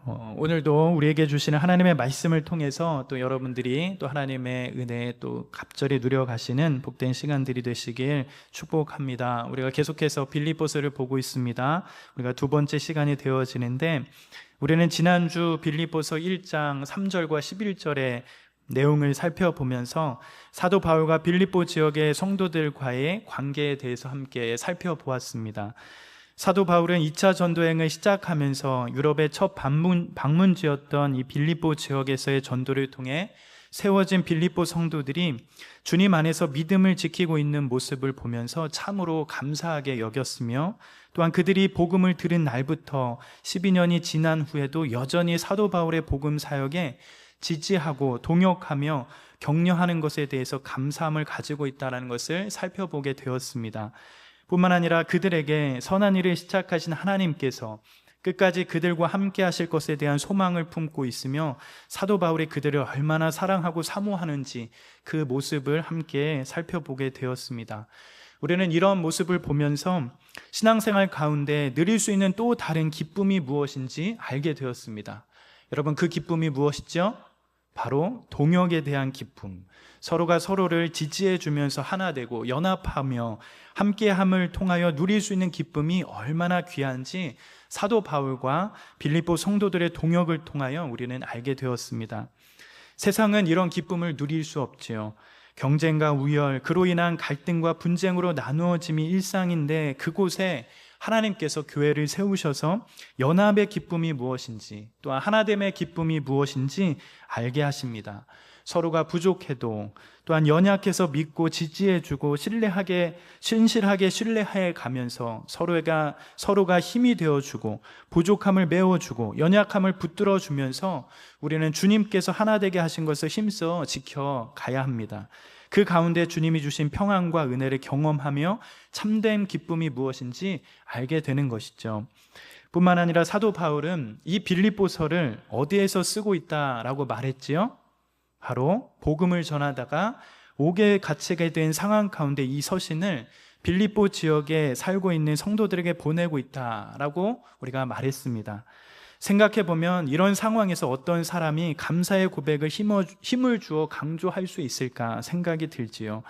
오늘도 우리에게 주시는 하나님의 말씀을 통해서 또 여러분들이 또 하나님의 은혜에 또 갑절히 누려가시는 복된 시간들이 되시길 축복합니다. 우리가 계속해서 빌립보서를 보고 있습니다. 우리가 두 번째 시간이 되어지는데, 우리는 지난주 빌립보서 1장 3절과 11절의 내용을 살펴보면서 사도 바울과 빌립보 지역의 성도들과의 관계에 대해서 함께 살펴보았습니다. 사도 바울은 2차 전도행을 시작하면서 유럽의 첫 방문지였던 이 빌립보 지역에서의 전도를 통해 세워진 빌립보 성도들이 주님 안에서 믿음을 지키고 있는 모습을 보면서 참으로 감사하게 여겼으며, 또한 그들이 복음을 들은 날부터 12년이 지난 후에도 여전히 사도 바울의 복음 사역에 지지하고 동역하며 격려하는 것에 대해서 감사함을 가지고 있다는 것을 살펴보게 되었습니다. 뿐만 아니라 그들에게 선한 일을 시작하신 하나님께서 끝까지 그들과 함께 하실 것에 대한 소망을 품고 있으며, 사도 바울이 그들을 얼마나 사랑하고 사모하는지 그 모습을 함께 살펴보게 되었습니다. 우리는 이런 모습을 보면서 신앙생활 가운데 누릴 수 있는 또 다른 기쁨이 무엇인지 알게 되었습니다. 여러분, 그 기쁨이 무엇이죠? 바로 동역에 대한 기쁨. 서로가 서로를 지지해 주면서 하나 되고 연합하며 함께함을 통하여 누릴 수 있는 기쁨이 얼마나 귀한지 사도 바울과 빌립보 성도들의 동역을 통하여 우리는 알게 되었습니다. 세상은 이런 기쁨을 누릴 수 없지요. 경쟁과 우열, 그로 인한 갈등과 분쟁으로 나누어짐이 일상인데, 그곳에 하나님께서 교회를 세우셔서 연합의 기쁨이 무엇인지, 또한 하나됨의 기쁨이 무엇인지 알게 하십니다. 서로가 부족해도 또한 연약해서 믿고 지지해주고 신실하게 신뢰해 가면서 서로가 힘이 되어주고 부족함을 메워주고 연약함을 붙들어주면서 우리는 주님께서 하나 되게 하신 것을 힘써 지켜가야 합니다. 그 가운데 주님이 주신 평안과 은혜를 경험하며 참된 기쁨이 무엇인지 알게 되는 것이죠. 뿐만 아니라 사도 바울은 이 빌립보서를 어디에서 쓰고 있다라고 말했지요? 바로 복음을 전하다가 옥에 갇히게 된 상황 가운데 이 서신을 빌립보 지역에 살고 있는 성도들에게 보내고 있다라고 우리가 말했습니다. 생각해보면 이런 상황에서 어떤 사람이 감사의 고백을 힘을 주어 강조할 수 있을까 생각이 들지요.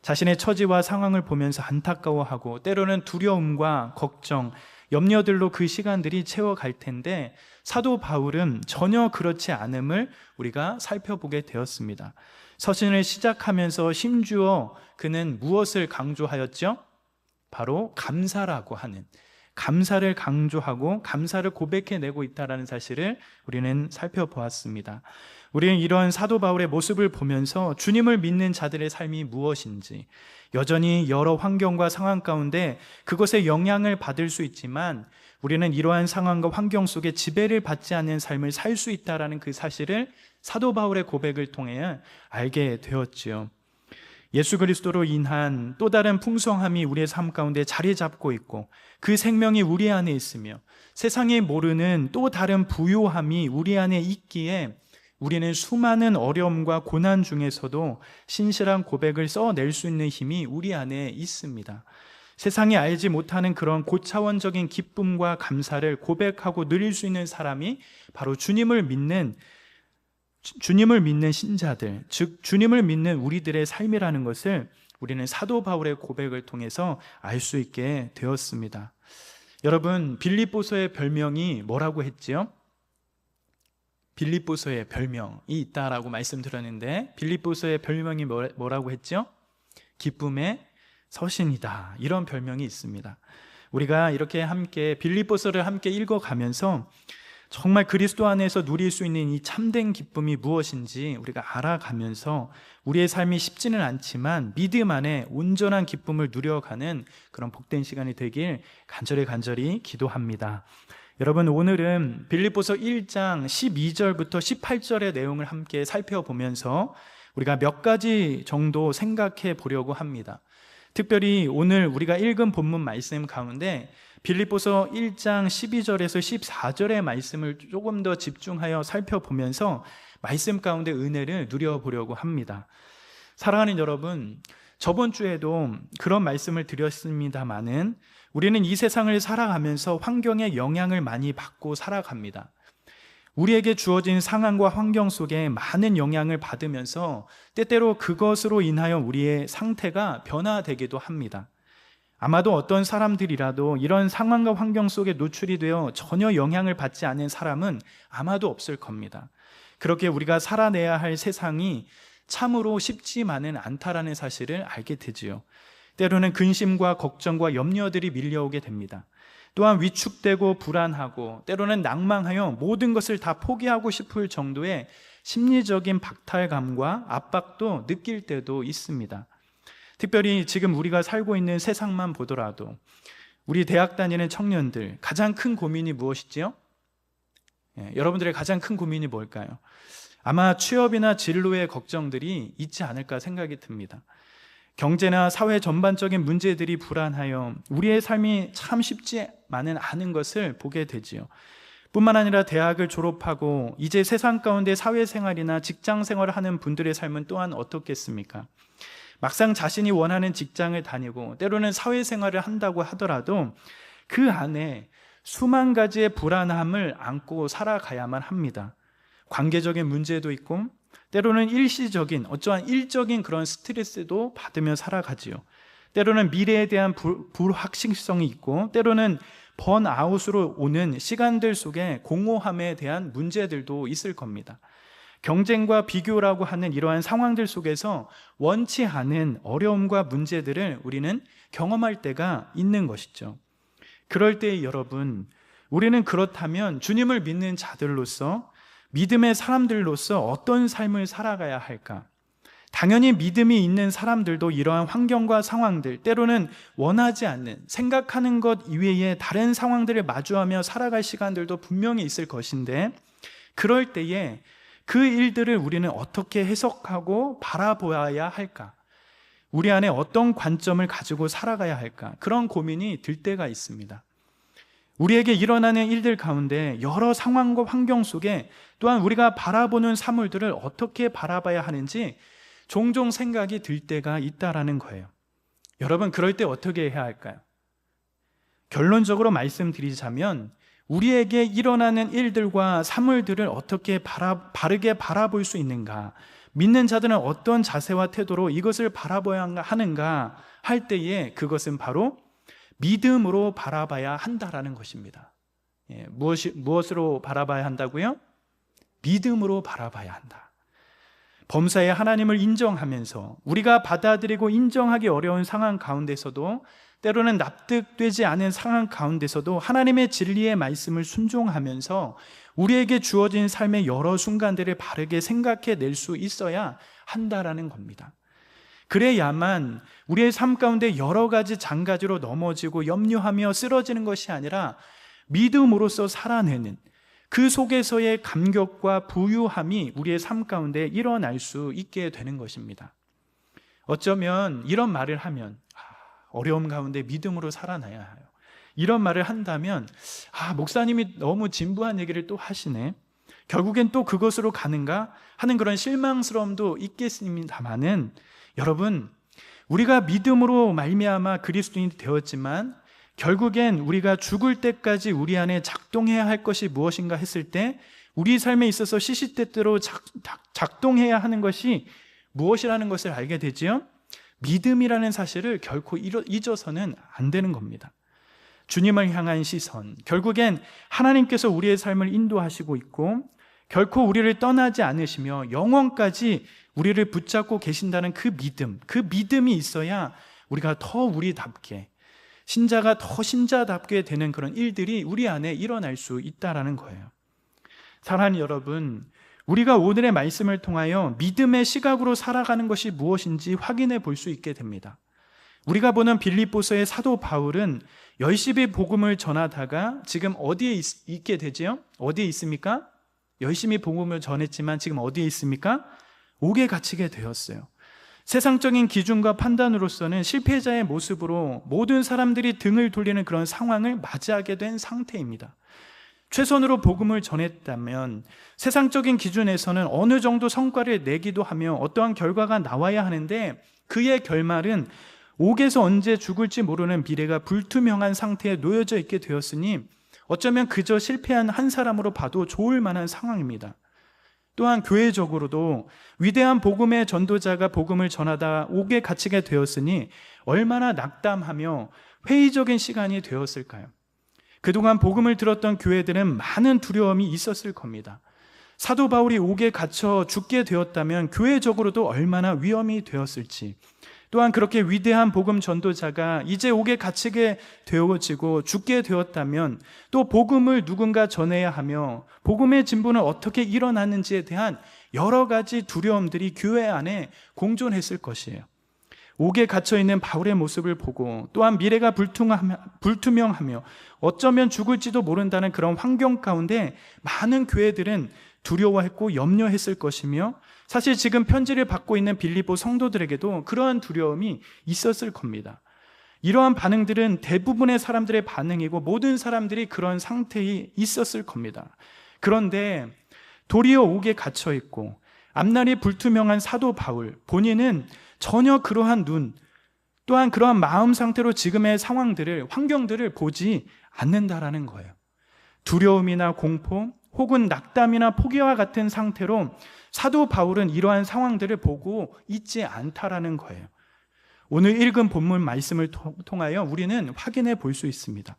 자신의 처지와 상황을 보면서 안타까워하고 때로는 두려움과 걱정, 염려들로 그 시간들이 채워갈 텐데, 사도 바울은 전혀 그렇지 않음을 우리가 살펴보게 되었습니다. 서신을 시작하면서 심주어 그는 무엇을 강조하였죠? 바로 감사라고 하는, 감사를 강조하고 감사를 고백해내고 있다는 사실을 우리는 살펴보았습니다. 우리는 이러한 사도 바울의 모습을 보면서 주님을 믿는 자들의 삶이 무엇인지, 여전히 여러 환경과 상황 가운데 그것에 영향을 받을 수 있지만 우리는 이러한 상황과 환경 속에 지배를 받지 않는 삶을 살 수 있다는 그 사실을 사도 바울의 고백을 통해 알게 되었지요. 예수 그리스도로 인한 또 다른 풍성함이 우리의 삶 가운데 자리 잡고 있고, 그 생명이 우리 안에 있으며 세상이 모르는 또 다른 부요함이 우리 안에 있기에 우리는 수많은 어려움과 고난 중에서도 신실한 고백을 써낼 수 있는 힘이 우리 안에 있습니다. 세상이 알지 못하는 그런 고차원적인 기쁨과 감사를 고백하고 누릴 수 있는 사람이 바로 주님을 믿는 신자들, 즉 주님을 믿는 우리들의 삶이라는 것을 우리는 사도 바울의 고백을 통해서 알 수 있게 되었습니다. 여러분, 빌립보서의 별명이 뭐라고 했지요? 빌립보서의 별명이 있다라고 말씀드렸는데, 빌립보서의 별명이 뭐라고 했죠? 기쁨의 서신이다, 이런 별명이 있습니다. 우리가 이렇게 함께 빌립보서를 함께 읽어가면서 정말 그리스도 안에서 누릴 수 있는 이 참된 기쁨이 무엇인지 우리가 알아가면서 우리의 삶이 쉽지는 않지만 믿음 안에 온전한 기쁨을 누려가는 그런 복된 시간이 되길 간절히 기도합니다. 여러분, 오늘은 빌립보서 1장 12절부터 18절의 내용을 함께 살펴보면서 우리가 몇 가지 정도 생각해 보려고 합니다. 특별히 오늘 우리가 읽은 본문 말씀 가운데 빌립보서 1장 12절에서 14절의 말씀을 조금 더 집중하여 살펴보면서 말씀 가운데 은혜를 누려보려고 합니다. 사랑하는 여러분, 저번 주에도 그런 말씀을 드렸습니다마는 우리는 이 세상을 살아가면서 환경의 영향을 많이 받고 살아갑니다. 우리에게 주어진 상황과 환경 속에 많은 영향을 받으면서 때때로 그것으로 인하여 우리의 상태가 변화되기도 합니다. 아마도 어떤 사람들이라도 이런 상황과 환경 속에 노출이 되어 전혀 영향을 받지 않은 사람은 아마도 없을 겁니다. 그렇게 우리가 살아내야 할 세상이 참으로 쉽지만은 않다라는 사실을 알게 되지요. 때로는 근심과 걱정과 염려들이 밀려오게 됩니다. 또한 위축되고 불안하고 때로는 낭망하여 모든 것을 다 포기하고 싶을 정도의 심리적인 박탈감과 압박도 느낄 때도 있습니다. 특별히 지금 우리가 살고 있는 세상만 보더라도 우리 대학 다니는 청년들 가장 큰 고민이 무엇이지요? 여러분들의 가장 큰 고민이 뭘까요? 아마 취업이나 진로의 걱정들이 있지 않을까 생각이 듭니다. 경제나 사회 전반적인 문제들이 불안하여 우리의 삶이 참 쉽지만은 않은 것을 보게 되지요. 뿐만 아니라 대학을 졸업하고 이제 세상 가운데 사회생활이나 직장생활을 하는 분들의 삶은 또한 어떻겠습니까? 막상 자신이 원하는 직장을 다니고 때로는 사회생활을 한다고 하더라도 그 안에 수만 가지의 불안함을 안고 살아가야만 합니다. 관계적인 문제도 있고 때로는 일시적인 어떠한 일적인 그런 스트레스도 받으며 살아가지요. 때로는 미래에 대한 불확실성이 있고 때로는 번아웃으로 오는 시간들 속에 공허함에 대한 문제들도 있을 겁니다. 경쟁과 비교라고 하는 이러한 상황들 속에서 원치 않은 어려움과 문제들을 우리는 경험할 때가 있는 것이죠. 그럴 때 여러분, 우리는 그렇다면 주님을 믿는 자들로서 믿음의 사람들로서 어떤 삶을 살아가야 할까? 당연히 믿음이 있는 사람들도 이러한 환경과 상황들, 때로는 원하지 않는, 생각하는 것 이외에 다른 상황들을 마주하며 살아갈 시간들도 분명히 있을 것인데, 그럴 때에 그 일들을 우리는 어떻게 해석하고 바라보아야 할까? 우리 안에 어떤 관점을 가지고 살아가야 할까? 그런 고민이 들 때가 있습니다. 우리에게 일어나는 일들 가운데 여러 상황과 환경 속에 또한 우리가 바라보는 사물들을 어떻게 바라봐야 하는지 종종 생각이 들 때가 있다라는 거예요. 여러분, 그럴 때 어떻게 해야 할까요? 결론적으로 말씀드리자면 우리에게 일어나는 일들과 사물들을 어떻게 바르게 바라볼 수 있는가, 믿는 자들은 어떤 자세와 태도로 이것을 바라봐야 하는가 할 때에 그것은 바로 믿음으로 바라봐야 한다라는 것입니다. 무엇으로 바라봐야 한다고요? 믿음으로 바라봐야 한다. 범사의 하나님을 인정하면서 우리가 받아들이고 인정하기 어려운 상황 가운데서도 때로는 납득되지 않은 상황 가운데서도 하나님의 진리의 말씀을 순종하면서 우리에게 주어진 삶의 여러 순간들을 바르게 생각해 낼 수 있어야 한다라는 겁니다. 그래야만 우리의 삶 가운데 여러 가지 장가지로 넘어지고 염려하며 쓰러지는 것이 아니라 믿음으로써 살아내는 그 속에서의 감격과 부유함이 우리의 삶 가운데 일어날 수 있게 되는 것입니다. 어쩌면 이런 말을 하면 어려움 가운데 믿음으로 살아나야 해요. 이런 말을 한다면 목사님이 너무 진부한 얘기를 또 하시네, 결국엔 또 그것으로 가는가 하는 그런 실망스러움도 있겠습니다마는 여러분, 우리가 믿음으로 말미암아 그리스도인이 되었지만 결국엔 우리가 죽을 때까지 우리 안에 작동해야 할 것이 무엇인가 했을 때 우리 삶에 있어서 시시때때로 작동해야 하는 것이 무엇이라는 것을 알게 되지요. 믿음이라는 사실을 결코 잊어서는 안 되는 겁니다. 주님을 향한 시선, 결국엔 하나님께서 우리의 삶을 인도하시고 있고 결코 우리를 떠나지 않으시며 영원까지 우리를 붙잡고 계신다는 그 믿음이 있어야 우리가 더 우리답게, 신자가 더 신자답게 되는 그런 일들이 우리 안에 일어날 수 있다라는 거예요. 사랑하는 여러분, 우리가 오늘의 말씀을 통하여 믿음의 시각으로 살아가는 것이 무엇인지 확인해 볼 수 있게 됩니다. 우리가 보는 빌립보서의 사도 바울은 열심히 복음을 전하다가 지금 어디에 있게 되지요? 어디에 있습니까? 열심히 복음을 전했지만 지금 어디에 있습니까? 옥에 갇히게 되었어요. 세상적인 기준과 판단으로서는 실패자의 모습으로 모든 사람들이 등을 돌리는 그런 상황을 맞이하게 된 상태입니다. 최선으로 복음을 전했다면 세상적인 기준에서는 어느 정도 성과를 내기도 하며 어떠한 결과가 나와야 하는데 그의 결말은 옥에서 언제 죽을지 모르는 미래가 불투명한 상태에 놓여져 있게 되었으니 어쩌면 그저 실패한 한 사람으로 봐도 좋을 만한 상황입니다. 또한 교회적으로도 위대한 복음의 전도자가 복음을 전하다 옥에 갇히게 되었으니 얼마나 낙담하며 회의적인 시간이 되었을까요? 그동안 복음을 들었던 교회들은 많은 두려움이 있었을 겁니다. 사도 바울이 옥에 갇혀 죽게 되었다면 교회적으로도 얼마나 위험이 되었을지, 또한 그렇게 위대한 복음 전도자가 이제 옥에 갇히게 되어지고 죽게 되었다면 또 복음을 누군가 전해야 하며 복음의 진보는 어떻게 일어났는지에 대한 여러 가지 두려움들이 교회 안에 공존했을 것이에요. 옥에 갇혀있는 바울의 모습을 보고 또한 미래가 불투명하며 어쩌면 죽을지도 모른다는 그런 환경 가운데 많은 교회들은 두려워했고 염려했을 것이며, 사실 지금 편지를 받고 있는 빌립보 성도들에게도 그러한 두려움이 있었을 겁니다. 이러한 반응들은 대부분의 사람들의 반응이고 모든 사람들이 그런 상태에 있었을 겁니다. 그런데 도리어 옥에 갇혀 있고 앞날이 불투명한 사도 바울 본인은 전혀 그러한 눈 또한 그러한 마음 상태로 지금의 상황들을, 환경들을 보지 않는다라는 거예요. 두려움이나 공포 혹은 낙담이나 포기와 같은 상태로 사도 바울은 이러한 상황들을 보고 있지 않다라는 거예요. 오늘 읽은 본문 말씀을 통하여 우리는 확인해 볼 수 있습니다.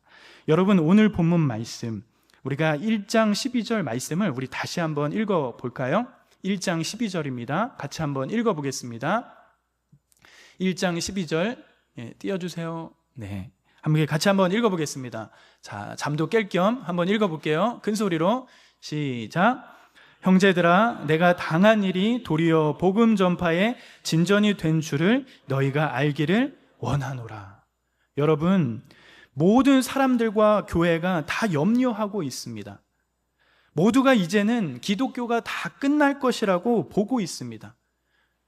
여러분, 오늘 본문 말씀, 우리가 1장 12절 말씀을 우리 다시 한번 읽어 볼까요? 1장 12절입니다. 같이 한번 읽어 보겠습니다. 1장 12절 띄워주세요. 네, 함께 같이 한번 읽어 보겠습니다. 자, 잠도 깰 겸 한번 읽어 볼게요. 큰 소리로 시작. 형제들아, 내가 당한 일이 도리어 복음 전파의 진전이 된 줄을 너희가 알기를 원하노라. 여러분, 모든 사람들과 교회가 다 염려하고 있습니다. 모두가 이제는 기독교가 다 끝날 것이라고 보고 있습니다.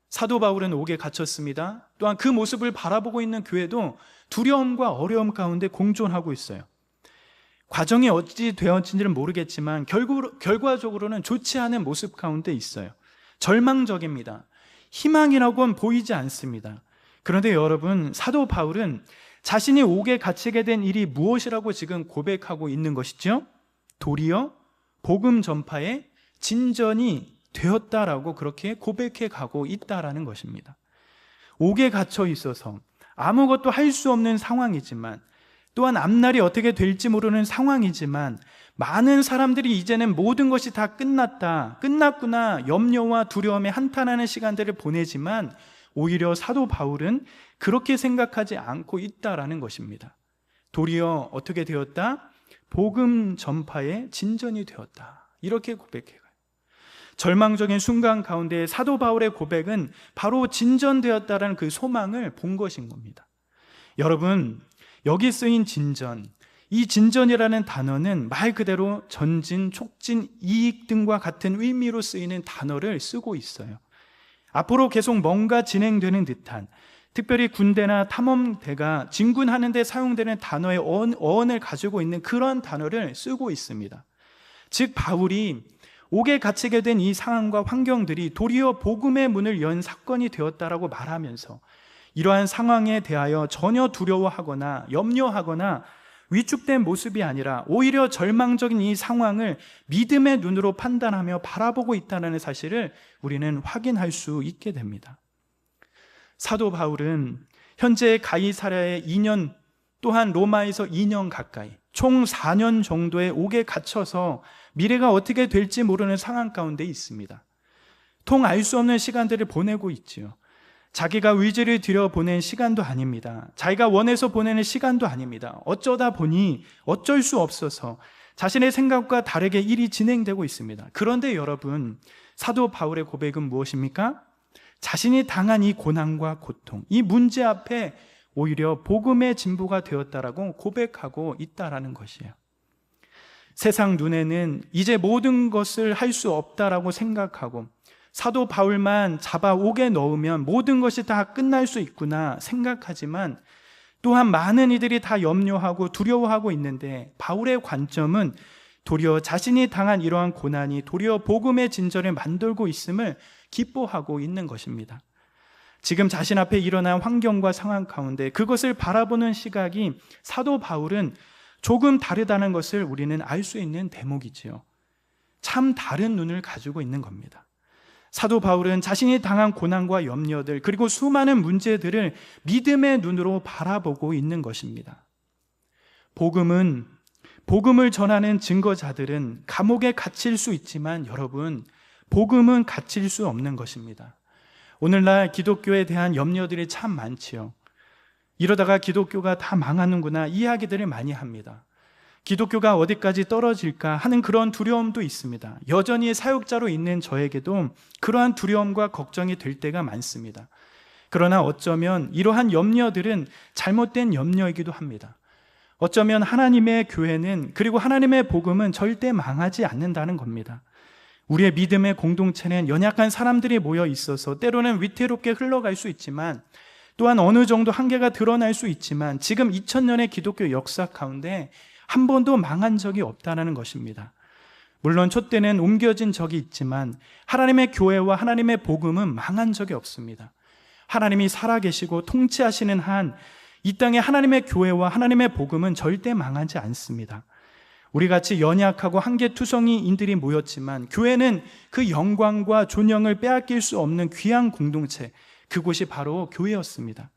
사도 바울은 옥에 갇혔습니다. 또한 그 모습을 바라보고 있는 교회도 두려움과 어려움 가운데 공존하고 있어요. 과정이 어찌 되었는지는 모르겠지만 결과적으로는 좋지 않은 모습 가운데 있어요. 절망적입니다. 희망이라고는 보이지 않습니다. 그런데 여러분, 사도 바울은 자신이 옥에 갇히게 된 일이 무엇이라고 지금 고백하고 있는 것이죠? 도리어 복음 전파의 진전이 되었다라고 그렇게 고백해 가고 있다라는 것입니다. 옥에 갇혀 있어서 아무것도 할 수 없는 상황이지만, 또한 앞날이 어떻게 될지 모르는 상황이지만, 많은 사람들이 이제는 모든 것이 다 끝났구나 염려와 두려움에 한탄하는 시간들을 보내지만, 오히려 사도 바울은 그렇게 생각하지 않고 있다라는 것입니다. 도리어 어떻게 되었다? 복음 전파의 진전이 되었다, 이렇게 고백해요. 절망적인 순간 가운데 사도 바울의 고백은 바로 진전되었다라는 그 소망을 본 것인 겁니다. 여러분, 여기 쓰인 진전, 이 진전이라는 단어는 말 그대로 전진, 촉진, 이익 등과 같은 의미로 쓰이는 단어를 쓰고 있어요. 앞으로 계속 뭔가 진행되는 듯한, 특별히 군대나 탐험대가 진군하는 데 사용되는 단어의 어원을 가지고 있는 그런 단어를 쓰고 있습니다. 즉, 바울이 옥에 갇히게 된 이 상황과 환경들이 도리어 복음의 문을 연 사건이 되었다라고 말하면서, 이러한 상황에 대하여 전혀 두려워하거나 염려하거나 위축된 모습이 아니라 오히려 절망적인 이 상황을 믿음의 눈으로 판단하며 바라보고 있다는 사실을 우리는 확인할 수 있게 됩니다. 사도 바울은 현재 가이사랴에 2년, 또한 로마에서 2년 가까이, 총 4년 정도의 옥에 갇혀서 미래가 어떻게 될지 모르는 상황 가운데 있습니다. 통 알 수 없는 시간들을 보내고 있지요. 자기가 의지를 들여 보낸 시간도 아닙니다. 자기가 원해서 보내는 시간도 아닙니다. 어쩌다 보니 어쩔 수 없어서 자신의 생각과 다르게 일이 진행되고 있습니다. 그런데 여러분, 사도 바울의 고백은 무엇입니까? 자신이 당한 이 고난과 고통, 이 문제 앞에 오히려 복음의 진보가 되었다라고 고백하고 있다라는 것이에요. 세상 눈에는 이제 모든 것을 할 수 없다라고 생각하고 사도 바울만 잡아 옥에 넣으면 모든 것이 다 끝날 수 있구나 생각하지만, 또한 많은 이들이 다 염려하고 두려워하고 있는데, 바울의 관점은 도리어 자신이 당한 이러한 고난이 도리어 복음의 진전을 만들고 있음을 기뻐하고 있는 것입니다. 지금 자신 앞에 일어난 환경과 상황 가운데 그것을 바라보는 시각이 사도 바울은 조금 다르다는 것을 우리는 알 수 있는 대목이지요. 참 다른 눈을 가지고 있는 겁니다. 사도 바울은 자신이 당한 고난과 염려들, 그리고 수많은 문제들을 믿음의 눈으로 바라보고 있는 것입니다. 복음을 전하는 증거자들은 감옥에 갇힐 수 있지만 여러분, 복음은 갇힐 수 없는 것입니다. 오늘날 기독교에 대한 염려들이 참 많지요. 이러다가 기독교가 다 망하는구나 이야기들을 많이 합니다. 기독교가 어디까지 떨어질까 하는 그런 두려움도 있습니다. 여전히 사역자로 있는 저에게도 그러한 두려움과 걱정이 될 때가 많습니다. 그러나 어쩌면 이러한 염려들은 잘못된 염려이기도 합니다. 어쩌면 하나님의 교회는, 그리고 하나님의 복음은 절대 망하지 않는다는 겁니다. 우리의 믿음의 공동체는 연약한 사람들이 모여 있어서 때로는 위태롭게 흘러갈 수 있지만, 또한 어느 정도 한계가 드러날 수 있지만, 지금 2000년의 기독교 역사 가운데 한 번도 망한 적이 없다는 것입니다. 물론 촛대는 옮겨진 적이 있지만 하나님의 교회와 하나님의 복음은 망한 적이 없습니다. 하나님이 살아계시고 통치하시는 한 이 땅에 하나님의 교회와 하나님의 복음은 절대 망하지 않습니다. 우리같이 연약하고 한계투성이인들이 모였지만 교회는 그 영광과 존영을 빼앗길 수 없는 귀한 공동체, 그곳이 바로 교회였습니다.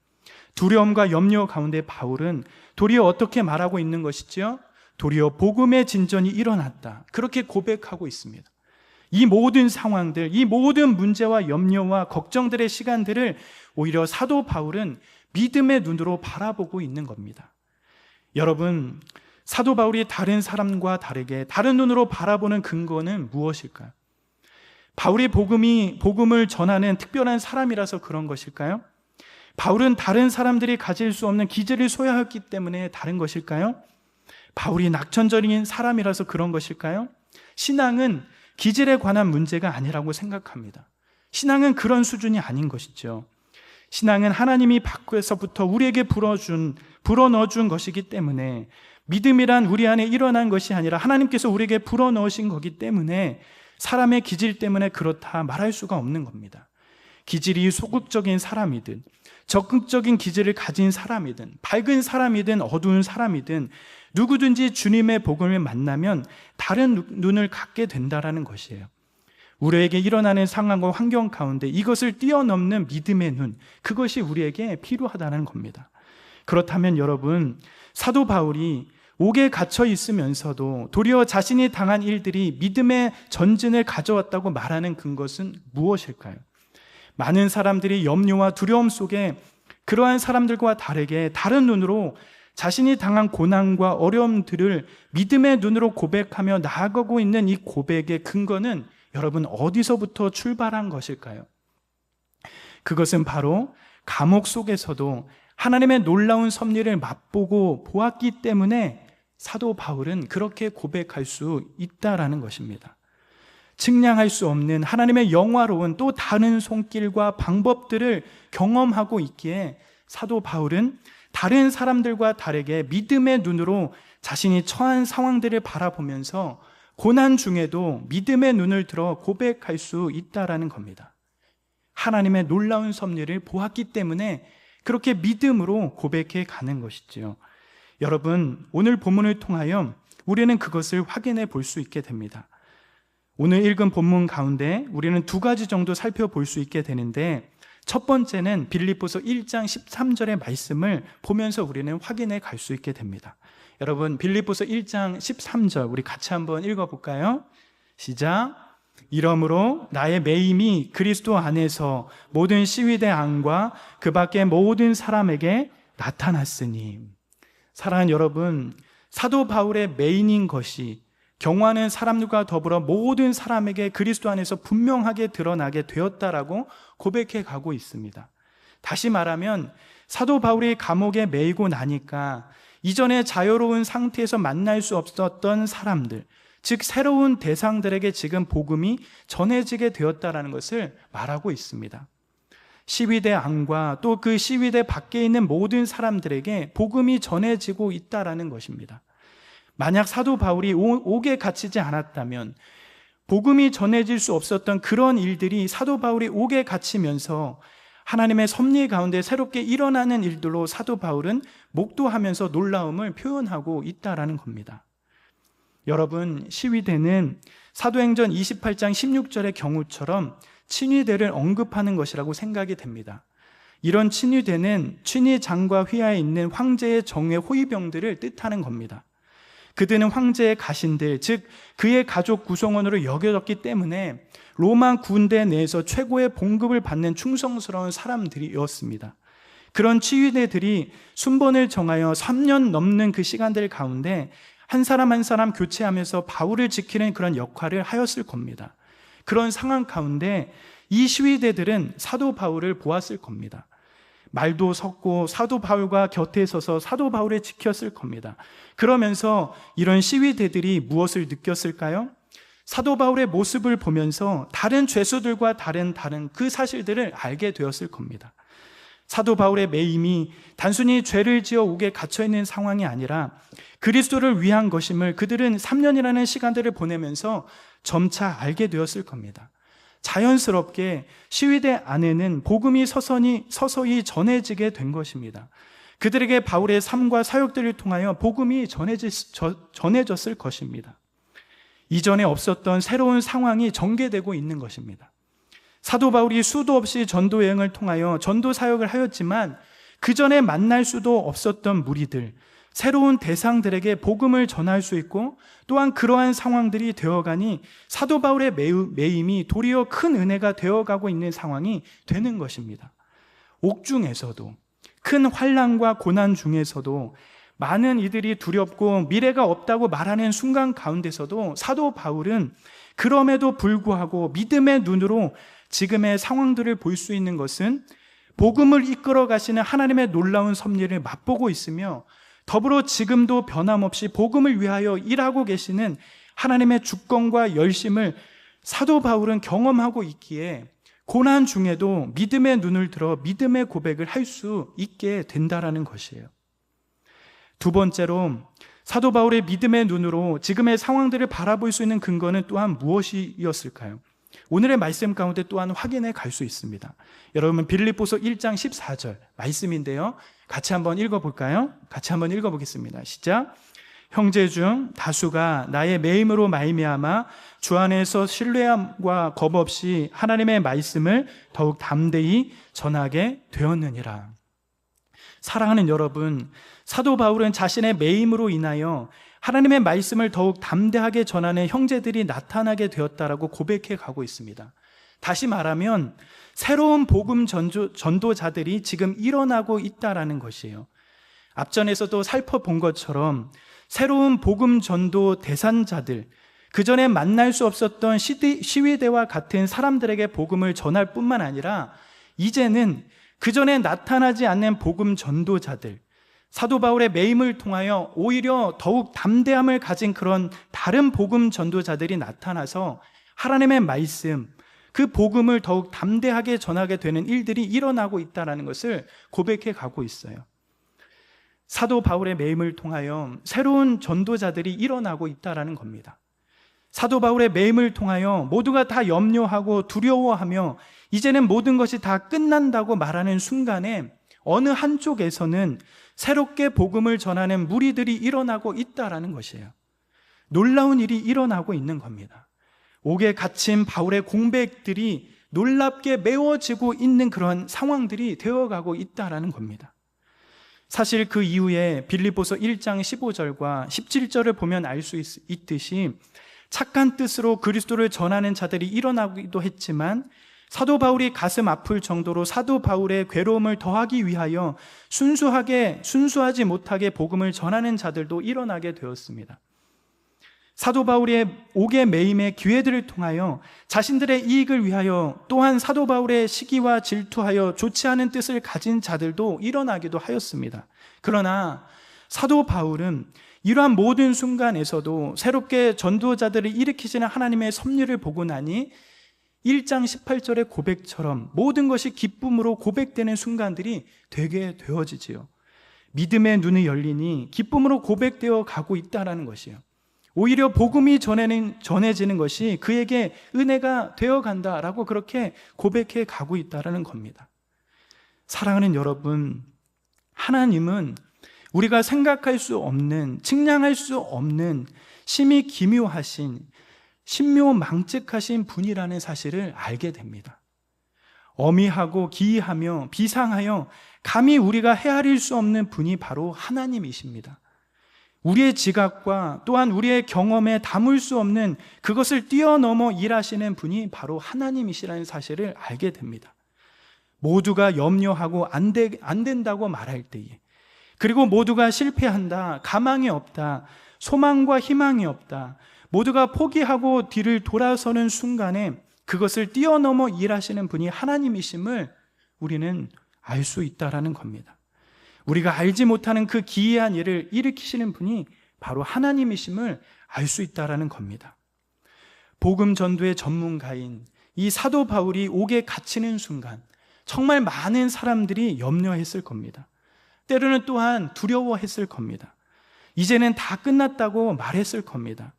두려움과 염려 가운데 바울은 도리어 어떻게 말하고 있는 것이지요? 도리어 복음의 진전이 일어났다, 그렇게 고백하고 있습니다. 이 모든 상황들, 이 모든 문제와 염려와 걱정들의 시간들을 오히려 사도 바울은 믿음의 눈으로 바라보고 있는 겁니다. 여러분, 사도 바울이 다른 사람과 다르게 다른 눈으로 바라보는 근거는 무엇일까요? 바울이 복음을 전하는 특별한 사람이라서 그런 것일까요? 바울은 다른 사람들이 가질 수 없는 기질을 소유했기 때문에 다른 것일까요? 바울이 낙천적인 사람이라서 그런 것일까요? 신앙은 기질에 관한 문제가 아니라고 생각합니다. 신앙은 그런 수준이 아닌 것이죠. 신앙은 하나님이 밖에서부터 우리에게 불어넣어준 것이기 때문에, 믿음이란 우리 안에 일어난 것이 아니라 하나님께서 우리에게 불어넣으신 거기 때문에 사람의 기질 때문에 그렇다 말할 수가 없는 겁니다. 기질이 소극적인 사람이든 적극적인 기질을 가진 사람이든 밝은 사람이든 어두운 사람이든 누구든지 주님의 복음을 만나면 다른 눈을 갖게 된다는 것이에요. 우리에게 일어나는 상황과 환경 가운데 이것을 뛰어넘는 믿음의 눈, 그것이 우리에게 필요하다는 겁니다. 그렇다면 여러분, 사도 바울이 옥에 갇혀 있으면서도 도리어 자신이 당한 일들이 믿음의 전진을 가져왔다고 말하는 근것은 무엇일까요? 많은 사람들이 염려와 두려움 속에 그러한 사람들과 다르게 다른 눈으로 자신이 당한 고난과 어려움들을 믿음의 눈으로 고백하며 나아가고 있는 이 고백의 근거는 여러분 어디서부터 출발한 것일까요? 그것은 바로 감옥 속에서도 하나님의 놀라운 섭리를 맛보고 보았기 때문에 사도 바울은 그렇게 고백할 수 있다라는 것입니다. 측량할 수 없는 하나님의 영화로운 또 다른 손길과 방법들을 경험하고 있기에 사도 바울은 다른 사람들과 다르게 믿음의 눈으로 자신이 처한 상황들을 바라보면서 고난 중에도 믿음의 눈을 들어 고백할 수 있다라는 겁니다. 하나님의 놀라운 섭리를 보았기 때문에 그렇게 믿음으로 고백해 가는 것이지요. 여러분, 오늘 본문을 통하여 우리는 그것을 확인해 볼 수 있게 됩니다. 오늘 읽은 본문 가운데 우리는 두 가지 정도 살펴볼 수 있게 되는데, 첫 번째는 빌립보서 1장 13절의 말씀을 보면서 우리는 확인해 갈 수 있게 됩니다. 여러분, 빌립보서 1장 13절 우리 같이 한번 읽어볼까요? 시작. 이러므로 나의 매임이 그리스도 안에서 모든 시위대 안과 그 밖의 모든 사람에게 나타났으니. 사랑하는 여러분, 사도 바울의 매인인 것이 경화하는 사람들과 더불어 모든 사람에게 그리스도 안에서 분명하게 드러나게 되었다라고 고백해 가고 있습니다. 다시 말하면 사도 바울이 감옥에 매이고 나니까 이전에 자유로운 상태에서 만날 수 없었던 사람들, 즉 새로운 대상들에게 지금 복음이 전해지게 되었다라는 것을 말하고 있습니다. 시위대 안과 또 그 시위대 밖에 있는 모든 사람들에게 복음이 전해지고 있다라는 것입니다. 만약 사도 바울이 옥에 갇히지 않았다면 복음이 전해질 수 없었던 그런 일들이 사도 바울이 옥에 갇히면서 하나님의 섭리 가운데 새롭게 일어나는 일들로 사도 바울은 목도하면서 놀라움을 표현하고 있다라는 겁니다. 여러분, 시위대는 사도행전 28장 16절의 경우처럼 친위대를 언급하는 것이라고 생각이 됩니다. 이런 친위대는 친위장과 휘하에 있는 황제의 정예 호위병들을 뜻하는 겁니다. 그들은 황제의 가신들, 즉 그의 가족 구성원으로 여겨졌기 때문에 로마 군대 내에서 최고의 봉급을 받는 충성스러운 사람들이었습니다. 그런 치위대들이 순번을 정하여 3년 넘는 그 시간들 가운데 한 사람 한 사람 교체하면서 바울을 지키는 그런 역할을 하였을 겁니다. 그런 상황 가운데 이 시위대들은 사도 바울을 보았을 겁니다. 말도 섰고 사도 바울과 곁에 서서 사도 바울을 지켰을 겁니다. 그러면서 이런 시위대들이 무엇을 느꼈을까요? 사도 바울의 모습을 보면서 다른 죄수들과 다른 그 사실들을 알게 되었을 겁니다. 사도 바울의 매임이 단순히 죄를 지어 옥에 갇혀있는 상황이 아니라 그리스도를 위한 것임을 그들은 3년이라는 시간들을 보내면서 점차 알게 되었을 겁니다. 자연스럽게 시위대 안에는 복음이 서서히 전해지게 된 것입니다. 그들에게 바울의 삶과 사역들을 통하여 복음이 전해졌을 것입니다. 이전에 없었던 새로운 상황이 전개되고 있는 것입니다. 사도 바울이 수도 없이 전도 여행을 통하여 전도 사역을 하였지만 그 전에 만날 수도 없었던 무리들, 새로운 대상들에게 복음을 전할 수 있고 또한 그러한 상황들이 되어가니 사도 바울의 매임이 도리어 큰 은혜가 되어가고 있는 상황이 되는 것입니다. 옥중에서도 큰 환난과 고난 중에서도 많은 이들이 두렵고 미래가 없다고 말하는 순간 가운데서도 사도 바울은 그럼에도 불구하고 믿음의 눈으로 지금의 상황들을 볼 수 있는 것은 복음을 이끌어 가시는 하나님의 놀라운 섭리를 맛보고 있으며 더불어 지금도 변함없이 복음을 위하여 일하고 계시는 하나님의 주권과 열심을 사도 바울은 경험하고 있기에 고난 중에도 믿음의 눈을 들어 믿음의 고백을 할 수 있게 된다라는 것이에요. 두 번째로 사도 바울의 믿음의 눈으로 지금의 상황들을 바라볼 수 있는 근거는 또한 무엇이었을까요? 오늘의 말씀 가운데 또한 확인해 갈 수 있습니다. 여러분, 빌립보서 1장 14절 말씀인데요, 같이 한번 읽어볼까요? 같이 한번 읽어보겠습니다. 시작. 형제 중 다수가 나의 매임으로 말미암아 주 안에서 신뢰함과 겁 없이 하나님의 말씀을 더욱 담대히 전하게 되었느니라. 사랑하는 여러분, 사도 바울은 자신의 매임으로 인하여 하나님의 말씀을 더욱 담대하게 전하는 형제들이 나타나게 되었다라고 고백해 가고 있습니다. 다시 말하면 새로운 복음 전도자들이 지금 일어나고 있다라는 것이에요. 앞전에서도 살펴본 것처럼 새로운 복음 전도 대산자들, 그전에 만날 수 없었던 시위대와 같은 사람들에게 복음을 전할 뿐만 아니라 이제는 그전에 나타나지 않는 복음 전도자들, 사도 바울의 매임을 통하여 오히려 더욱 담대함을 가진 그런 다른 복음 전도자들이 나타나서 하나님의 말씀, 그 복음을 더욱 담대하게 전하게 되는 일들이 일어나고 있다는 것을 고백해 가고 있어요. 사도 바울의 매임을 통하여 새로운 전도자들이 일어나고 있다는 겁니다. 사도 바울의 매임을 통하여 모두가 다 염려하고 두려워하며 이제는 모든 것이 다 끝난다고 말하는 순간에 어느 한쪽에서는 새롭게 복음을 전하는 무리들이 일어나고 있다는 것이에요. 놀라운 일이 일어나고 있는 겁니다. 옥에 갇힌 바울의 공백들이 놀랍게 메워지고 있는 그런 상황들이 되어가고 있다는 겁니다. 사실 그 이후에 빌립보서 1장 15절과 17절을 보면 알 수 있듯이 착한 뜻으로 그리스도를 전하는 자들이 일어나기도 했지만 사도 바울이 가슴 아플 정도로 사도 바울의 괴로움을 더하기 위하여 순수하지 못하게 복음을 전하는 자들도 일어나게 되었습니다. 사도 바울의 옥의 매임의 기회들을 통하여 자신들의 이익을 위하여 또한 사도 바울의 시기와 질투하여 좋지 않은 뜻을 가진 자들도 일어나기도 하였습니다. 그러나 사도 바울은 이러한 모든 순간에서도 새롭게 전도자들을 일으키시는 하나님의 섭리를 보고 나니 1장 18절의 고백처럼 모든 것이 기쁨으로 고백되는 순간들이 되게 되어지지요. 믿음의 눈이 열리니 기쁨으로 고백되어 가고 있다는 것이에요. 오히려 복음이 전해지는 것이 그에게 은혜가 되어 간다라고 그렇게 고백해 가고 있다는 겁니다. 사랑하는 여러분, 하나님은 우리가 생각할 수 없는, 측량할 수 없는 심히 기묘하신, 신묘망측하신 분이라는 사실을 알게 됩니다. 어미하고 기이하며 비상하여 감히 우리가 헤아릴 수 없는 분이 바로 하나님이십니다. 우리의 지각과 또한 우리의 경험에 담을 수 없는 그것을 뛰어넘어 일하시는 분이 바로 하나님이시라는 사실을 알게 됩니다. 모두가 염려하고 안 된다고 말할 때에, 그리고 모두가 실패한다, 가망이 없다, 소망과 희망이 없다, 모두가 포기하고 뒤를 돌아서는 순간에 그것을 뛰어넘어 일하시는 분이 하나님이심을 우리는 알 수 있다라는 겁니다. 우리가 알지 못하는 그 기이한 일을 일으키시는 분이 바로 하나님이심을 알 수 있다라는 겁니다. 복음 전도의 전문가인 이 사도 바울이 옥에 갇히는 순간 정말 많은 사람들이 염려했을 겁니다. 때로는 또한 두려워했을 겁니다. 이제는 다 끝났다고 말했을 겁니다.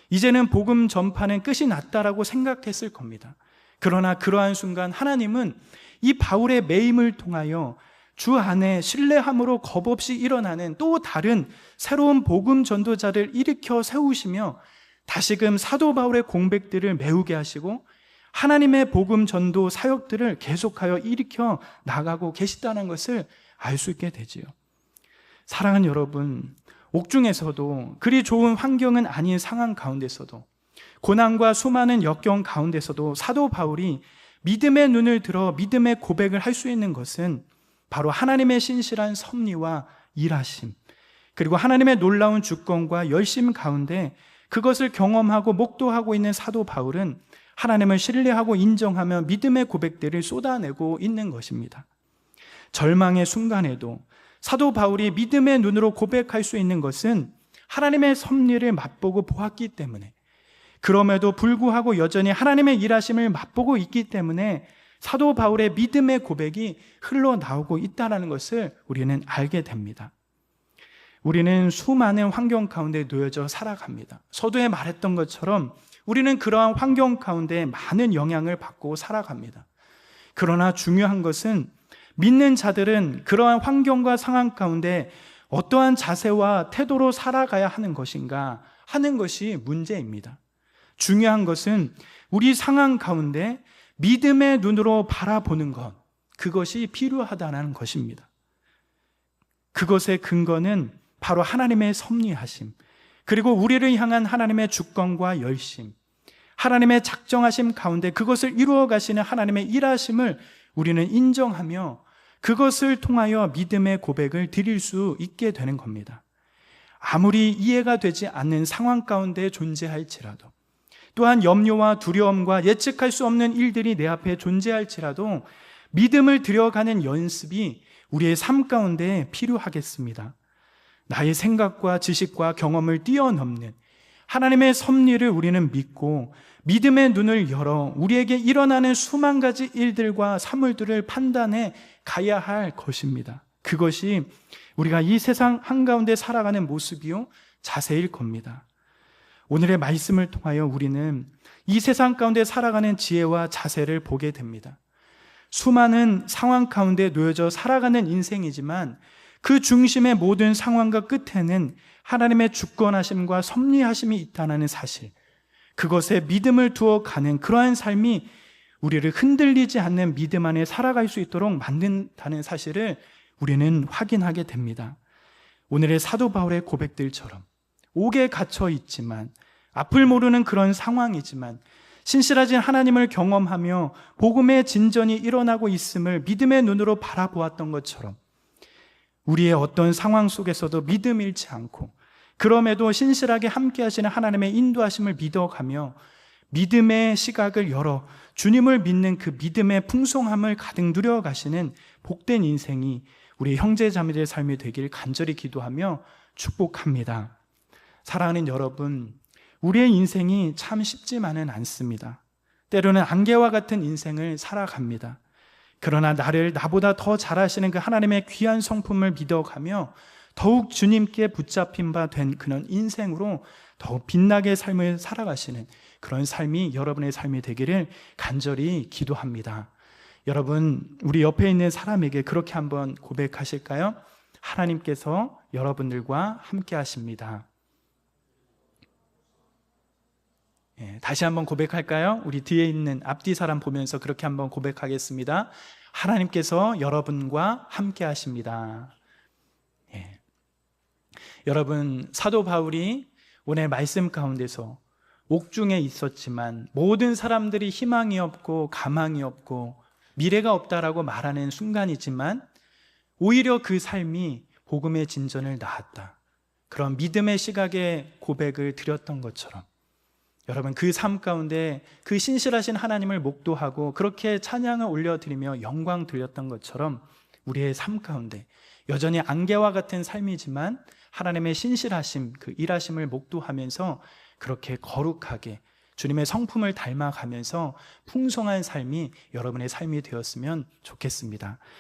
이제는 복음 전파는 끝이 났다라고 생각했을 겁니다. 그러나 그러한 순간 하나님은 이 바울의 매임을 통하여 주 안에 신뢰함으로 겁없이 일어나는 또 다른 새로운 복음 전도자를 일으켜 세우시며 다시금 사도 바울의 공백들을 메우게 하시고 하나님의 복음 전도 사역들을 계속하여 일으켜 나가고 계시다는 것을 알 수 있게 되지요. 사랑하는 여러분, 옥중에서도 그리 좋은 환경은 아닌 상황 가운데서도 고난과 수많은 역경 가운데서도 사도 바울이 믿음의 눈을 들어 믿음의 고백을 할 수 있는 것은 바로 하나님의 신실한 섭리와 일하심, 그리고 하나님의 놀라운 주권과 열심 가운데 그것을 경험하고 목도하고 있는 사도 바울은 하나님을 신뢰하고 인정하며 믿음의 고백들을 쏟아내고 있는 것입니다. 절망의 순간에도 사도 바울이 믿음의 눈으로 고백할 수 있는 것은 하나님의 섭리를 맛보고 보았기 때문에, 그럼에도 불구하고 여전히 하나님의 일하심을 맛보고 있기 때문에 사도 바울의 믿음의 고백이 흘러나오고 있다는 것을 우리는 알게 됩니다. 우리는 수많은 환경 가운데 놓여져 살아갑니다. 서두에 말했던 것처럼 우리는 그러한 환경 가운데 많은 영향을 받고 살아갑니다. 그러나 중요한 것은 믿는 자들은 그러한 환경과 상황 가운데 어떠한 자세와 태도로 살아가야 하는 것인가 하는 것이 문제입니다. 중요한 것은 우리 상황 가운데 믿음의 눈으로 바라보는 것, 그것이 필요하다는 것입니다. 그것의 근거는 바로 하나님의 섭리하심, 그리고 우리를 향한 하나님의 주권과 열심, 하나님의 작정하심 가운데 그것을 이루어 가시는 하나님의 일하심을 우리는 인정하며 그것을 통하여 믿음의 고백을 드릴 수 있게 되는 겁니다. 아무리 이해가 되지 않는 상황 가운데 존재할지라도, 또한 염려와 두려움과 예측할 수 없는 일들이 내 앞에 존재할지라도 믿음을 들여가는 연습이 우리의 삶 가운데 필요하겠습니다. 나의 생각과 지식과 경험을 뛰어넘는 하나님의 섭리를 우리는 믿고 믿음의 눈을 열어 우리에게 일어나는 수만 가지 일들과 사물들을 판단해 가야 할 것입니다. 그것이 우리가 이 세상 한가운데 살아가는 모습이요 자세일 겁니다. 오늘의 말씀을 통하여 우리는 이 세상 가운데 살아가는 지혜와 자세를 보게 됩니다. 수많은 상황 가운데 놓여져 살아가는 인생이지만 그 중심의 모든 상황과 끝에는 하나님의 주권하심과 섭리하심이 있다는 사실, 그것에 믿음을 두어 가는 그러한 삶이 우리를 흔들리지 않는 믿음 안에 살아갈 수 있도록 만든다는 사실을 우리는 확인하게 됩니다. 오늘의 사도 바울의 고백들처럼 옥에 갇혀 있지만, 앞을 모르는 그런 상황이지만 신실하신 하나님을 경험하며 복음의 진전이 일어나고 있음을 믿음의 눈으로 바라보았던 것처럼 우리의 어떤 상황 속에서도 믿음 잃지 않고 그럼에도 신실하게 함께 하시는 하나님의 인도하심을 믿어가며 믿음의 시각을 열어 주님을 믿는 그 믿음의 풍성함을 가득 누려가시는 복된 인생이 우리 형제자매들의 삶이 되길 간절히 기도하며 축복합니다. 사랑하는 여러분, 우리의 인생이 참 쉽지만은 않습니다. 때로는 안개와 같은 인생을 살아갑니다. 그러나 나를 나보다 더 잘하시는 그 하나님의 귀한 성품을 믿어가며 더욱 주님께 붙잡힌 바 된 그런 인생으로 더욱 빛나게 삶을 살아가시는 그런 삶이 여러분의 삶이 되기를 간절히 기도합니다. 여러분, 우리 옆에 있는 사람에게 그렇게 한번 고백하실까요? 하나님께서 여러분들과 함께 하십니다. 다시 한번 고백할까요? 우리 뒤에 있는 앞뒤 사람 보면서 그렇게 한번 고백하겠습니다. 하나님께서 여러분과 함께 하십니다. 여러분, 사도 바울이 오늘 말씀 가운데서 옥중에 있었지만 모든 사람들이 희망이 없고 가망이 없고 미래가 없다라고 말하는 순간이지만 오히려 그 삶이 복음의 진전을 낳았다, 그런 믿음의 시각의 고백을 드렸던 것처럼 여러분, 그 삶 가운데 그 신실하신 하나님을 목도하고 그렇게 찬양을 올려드리며 영광 드렸던 것처럼 우리의 삶 가운데 여전히 안개와 같은 삶이지만 하나님의 신실하심, 그 일하심을 목도하면서 그렇게 거룩하게 주님의 성품을 닮아가면서 풍성한 삶이 여러분의 삶이 되었으면 좋겠습니다.